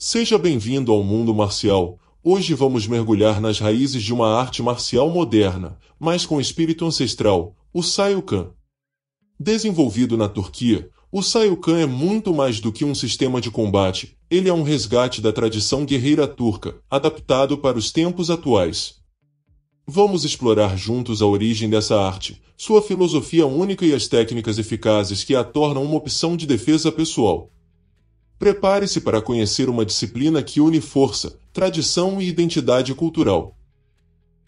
Seja bem-vindo ao mundo marcial. Hoje vamos mergulhar nas raízes de uma arte marcial moderna, mas com espírito ancestral, o Sayukan. Desenvolvido na Turquia, o Sayukan é muito mais do que um sistema de combate, ele é um resgate da tradição guerreira turca, adaptado para os tempos atuais. Vamos explorar juntos a origem dessa arte, sua filosofia única e as técnicas eficazes que a tornam uma opção de defesa pessoal. Prepare-se para conhecer uma disciplina que une força, tradição e identidade cultural.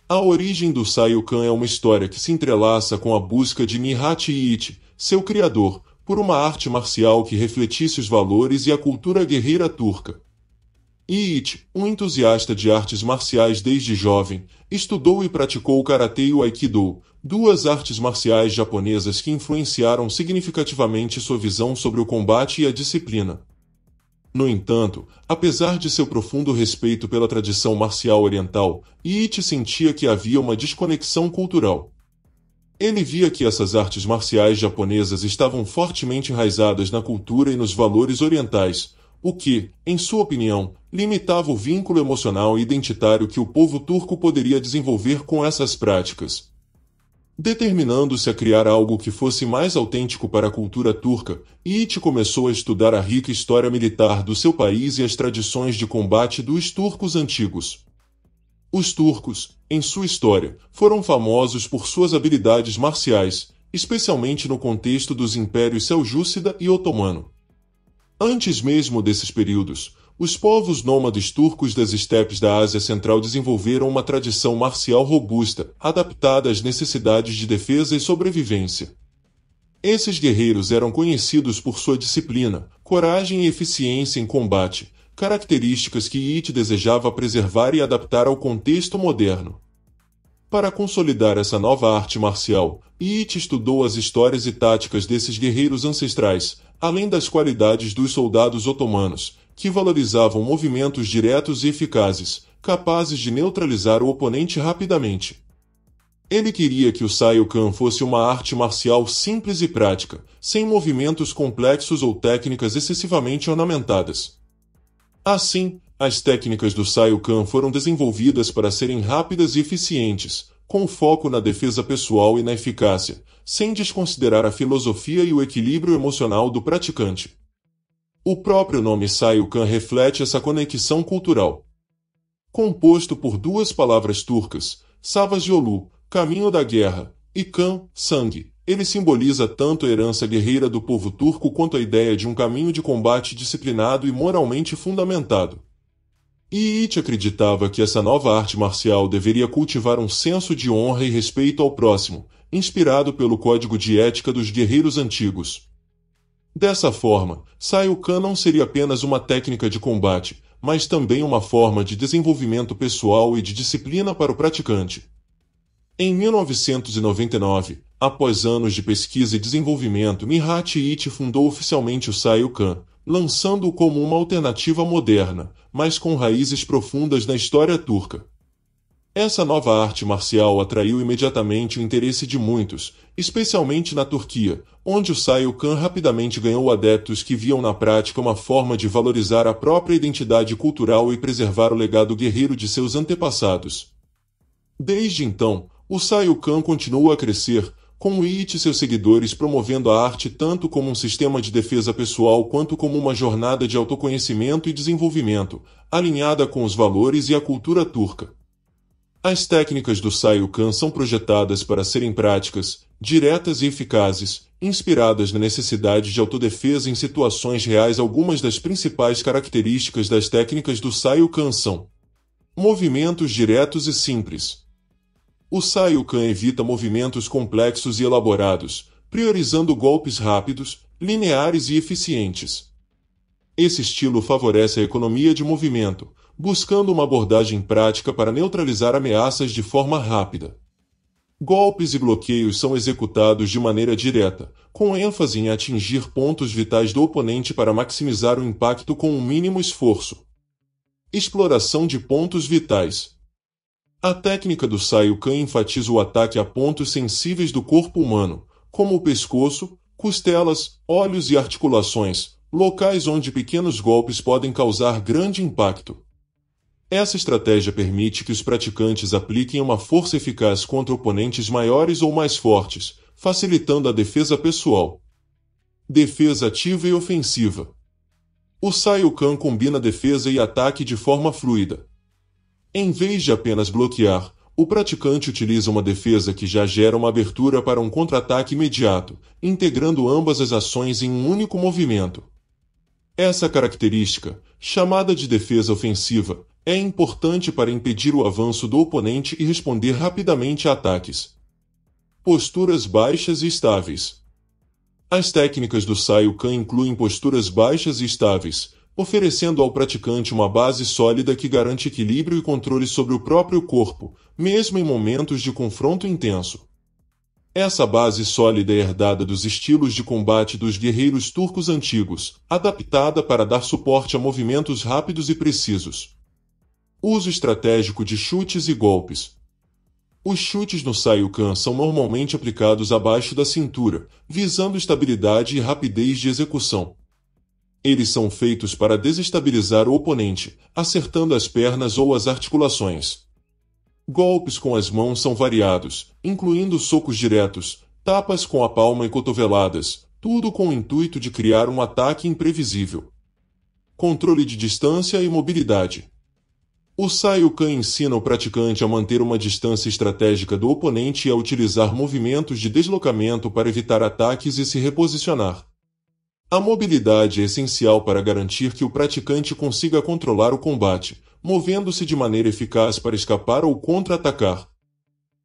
A origem do Sayukan é uma história que se entrelaça com a busca de Nihat Yiğit, seu criador, por uma arte marcial que refletisse os valores e a cultura guerreira turca. Yiğit, um entusiasta de artes marciais desde jovem, estudou e praticou o karatê e o aikido, duas artes marciais japonesas que influenciaram significativamente sua visão sobre o combate e a disciplina. No entanto, apesar de seu profundo respeito pela tradição marcial oriental, Yiğit sentia que havia uma desconexão cultural. Ele via que essas artes marciais japonesas estavam fortemente enraizadas na cultura e nos valores orientais, o que, em sua opinião, limitava o vínculo emocional e identitário que o povo turco poderia desenvolver com essas práticas. Determinando-se a criar algo que fosse mais autêntico para a cultura turca, Yiğit começou a estudar a rica história militar do seu país e as tradições de combate dos turcos antigos. Os turcos, em sua história, foram famosos por suas habilidades marciais, especialmente no contexto dos impérios seljúcida e otomano. Antes mesmo desses períodos, os povos nômades turcos das estepes da Ásia Central desenvolveram uma tradição marcial robusta, adaptada às necessidades de defesa e sobrevivência. Esses guerreiros eram conhecidos por sua disciplina, coragem e eficiência em combate, características que Yiğit desejava preservar e adaptar ao contexto moderno. Para consolidar essa nova arte marcial, Yiğit estudou as histórias e táticas desses guerreiros ancestrais, além das qualidades dos soldados otomanos, que valorizavam movimentos diretos e eficazes, capazes de neutralizar o oponente rapidamente. Ele queria que o Sayukan fosse uma arte marcial simples e prática, sem movimentos complexos ou técnicas excessivamente ornamentadas. Assim, as técnicas do Sayukan foram desenvolvidas para serem rápidas e eficientes, com foco na defesa pessoal e na eficácia, sem desconsiderar a filosofia e o equilíbrio emocional do praticante. O próprio nome Sayukan reflete essa conexão cultural. Composto por duas palavras turcas, Savaş-yolu, caminho da guerra, e Kan, sangue, ele simboliza tanto a herança guerreira do povo turco quanto a ideia de um caminho de combate disciplinado e moralmente fundamentado. Yiğit acreditava que essa nova arte marcial deveria cultivar um senso de honra e respeito ao próximo, inspirado pelo código de ética dos guerreiros antigos. Dessa forma, Sayukan não seria apenas uma técnica de combate, mas também uma forma de desenvolvimento pessoal e de disciplina para o praticante. Em 1999, após anos de pesquisa e desenvolvimento, Nihat Yiğit fundou oficialmente o Sayukan, lançando-o como uma alternativa moderna, mas com raízes profundas na história turca. Essa nova arte marcial atraiu imediatamente o interesse de muitos, especialmente na Turquia, onde o Sayukan rapidamente ganhou adeptos que viam na prática uma forma de valorizar a própria identidade cultural e preservar o legado guerreiro de seus antepassados. Desde então, o Sayukan continua a crescer, com Yiğit e seus seguidores promovendo a arte tanto como um sistema de defesa pessoal quanto como uma jornada de autoconhecimento e desenvolvimento, alinhada com os valores e a cultura turca. As técnicas do Sayukan são projetadas para serem práticas, diretas e eficazes, inspiradas na necessidade de autodefesa em situações reais. Algumas das principais características das técnicas do Sayukan são: movimentos diretos e simples. O Sayukan evita movimentos complexos e elaborados, priorizando golpes rápidos, lineares e eficientes. Esse estilo favorece a economia de movimento, buscando uma abordagem prática para neutralizar ameaças de forma rápida. Golpes e bloqueios são executados de maneira direta, com ênfase em atingir pontos vitais do oponente para maximizar o impacto com um mínimo esforço. Exploração de pontos vitais. A técnica do Sayukan enfatiza o ataque a pontos sensíveis do corpo humano, como o pescoço, costelas, olhos e articulações, locais onde pequenos golpes podem causar grande impacto. Essa estratégia permite que os praticantes apliquem uma força eficaz contra oponentes maiores ou mais fortes, facilitando a defesa pessoal. Defesa ativa e ofensiva. O Saiyukan combina defesa e ataque de forma fluida. Em vez de apenas bloquear, o praticante utiliza uma defesa que já gera uma abertura para um contra-ataque imediato, integrando ambas as ações em um único movimento. Essa característica, chamada de defesa ofensiva, é importante para impedir o avanço do oponente e responder rapidamente a ataques. Posturas baixas e estáveis. As técnicas do Saiyukan incluem posturas baixas e estáveis, oferecendo ao praticante uma base sólida que garante equilíbrio e controle sobre o próprio corpo, mesmo em momentos de confronto intenso. Essa base sólida é herdada dos estilos de combate dos guerreiros turcos antigos, adaptada para dar suporte a movimentos rápidos e precisos. Uso estratégico de chutes e golpes. Os chutes no Saiyukan são normalmente aplicados abaixo da cintura, visando estabilidade e rapidez de execução. Eles são feitos para desestabilizar o oponente, acertando as pernas ou as articulações. Golpes com as mãos são variados, incluindo socos diretos, tapas com a palma e cotoveladas, tudo com o intuito de criar um ataque imprevisível. Controle de distância e mobilidade. O Saiyukan ensina o praticante a manter uma distância estratégica do oponente e a utilizar movimentos de deslocamento para evitar ataques e se reposicionar. A mobilidade é essencial para garantir que o praticante consiga controlar o combate, movendo-se de maneira eficaz para escapar ou contra-atacar.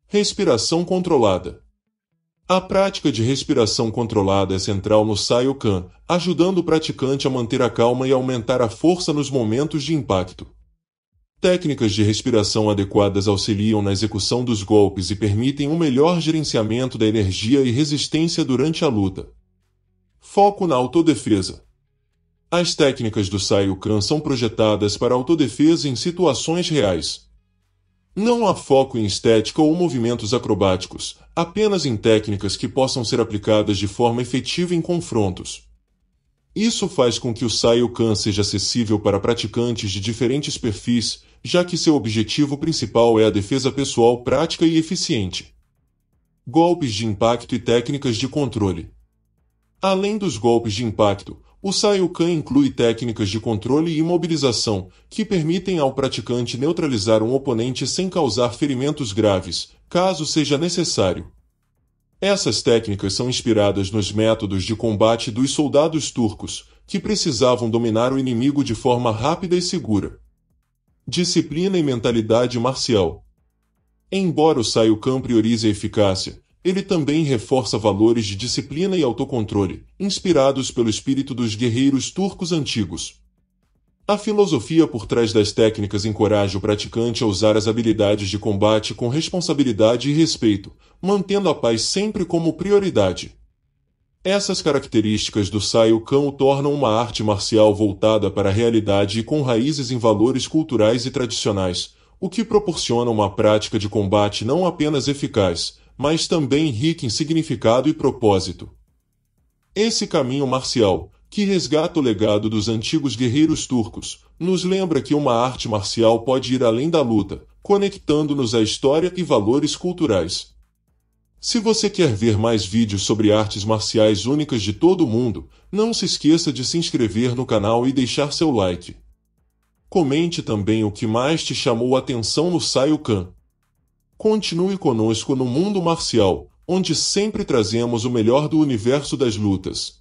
Respiração controlada. A prática de respiração controlada é central no Saiyukan, ajudando o praticante a manter a calma e aumentar a força nos momentos de impacto. Técnicas de respiração adequadas auxiliam na execução dos golpes e permitem um melhor gerenciamento da energia e resistência durante a luta. Foco na autodefesa. As técnicas do Saiyukan são projetadas para autodefesa em situações reais. Não há foco em estética ou movimentos acrobáticos, apenas em técnicas que possam ser aplicadas de forma efetiva em confrontos. Isso faz com que o Saiyukan seja acessível para praticantes de diferentes perfis, já que seu objetivo principal é a defesa pessoal prática e eficiente. Golpes de impacto e técnicas de controle. Além dos golpes de impacto, o Saiyukan inclui técnicas de controle e imobilização, que permitem ao praticante neutralizar um oponente sem causar ferimentos graves, caso seja necessário. Essas técnicas são inspiradas nos métodos de combate dos soldados turcos, que precisavam dominar o inimigo de forma rápida e segura. Disciplina e mentalidade marcial. Embora o Saiyukan priorize a eficácia, ele também reforça valores de disciplina e autocontrole, inspirados pelo espírito dos guerreiros turcos antigos. A filosofia por trás das técnicas encoraja o praticante a usar as habilidades de combate com responsabilidade e respeito, mantendo a paz sempre como prioridade. Essas características do Saiyukan o tornam uma arte marcial voltada para a realidade e com raízes em valores culturais e tradicionais, o que proporciona uma prática de combate não apenas eficaz, mas também rica em significado e propósito. Esse caminho marcial, que resgata o legado dos antigos guerreiros turcos, nos lembra que uma arte marcial pode ir além da luta, conectando-nos à história e valores culturais. Se você quer ver mais vídeos sobre artes marciais únicas de todo o mundo, não se esqueça de se inscrever no canal e deixar seu like. Comente também o que mais te chamou a atenção no Saiyukan. Continue conosco no mundo marcial, onde sempre trazemos o melhor do universo das lutas.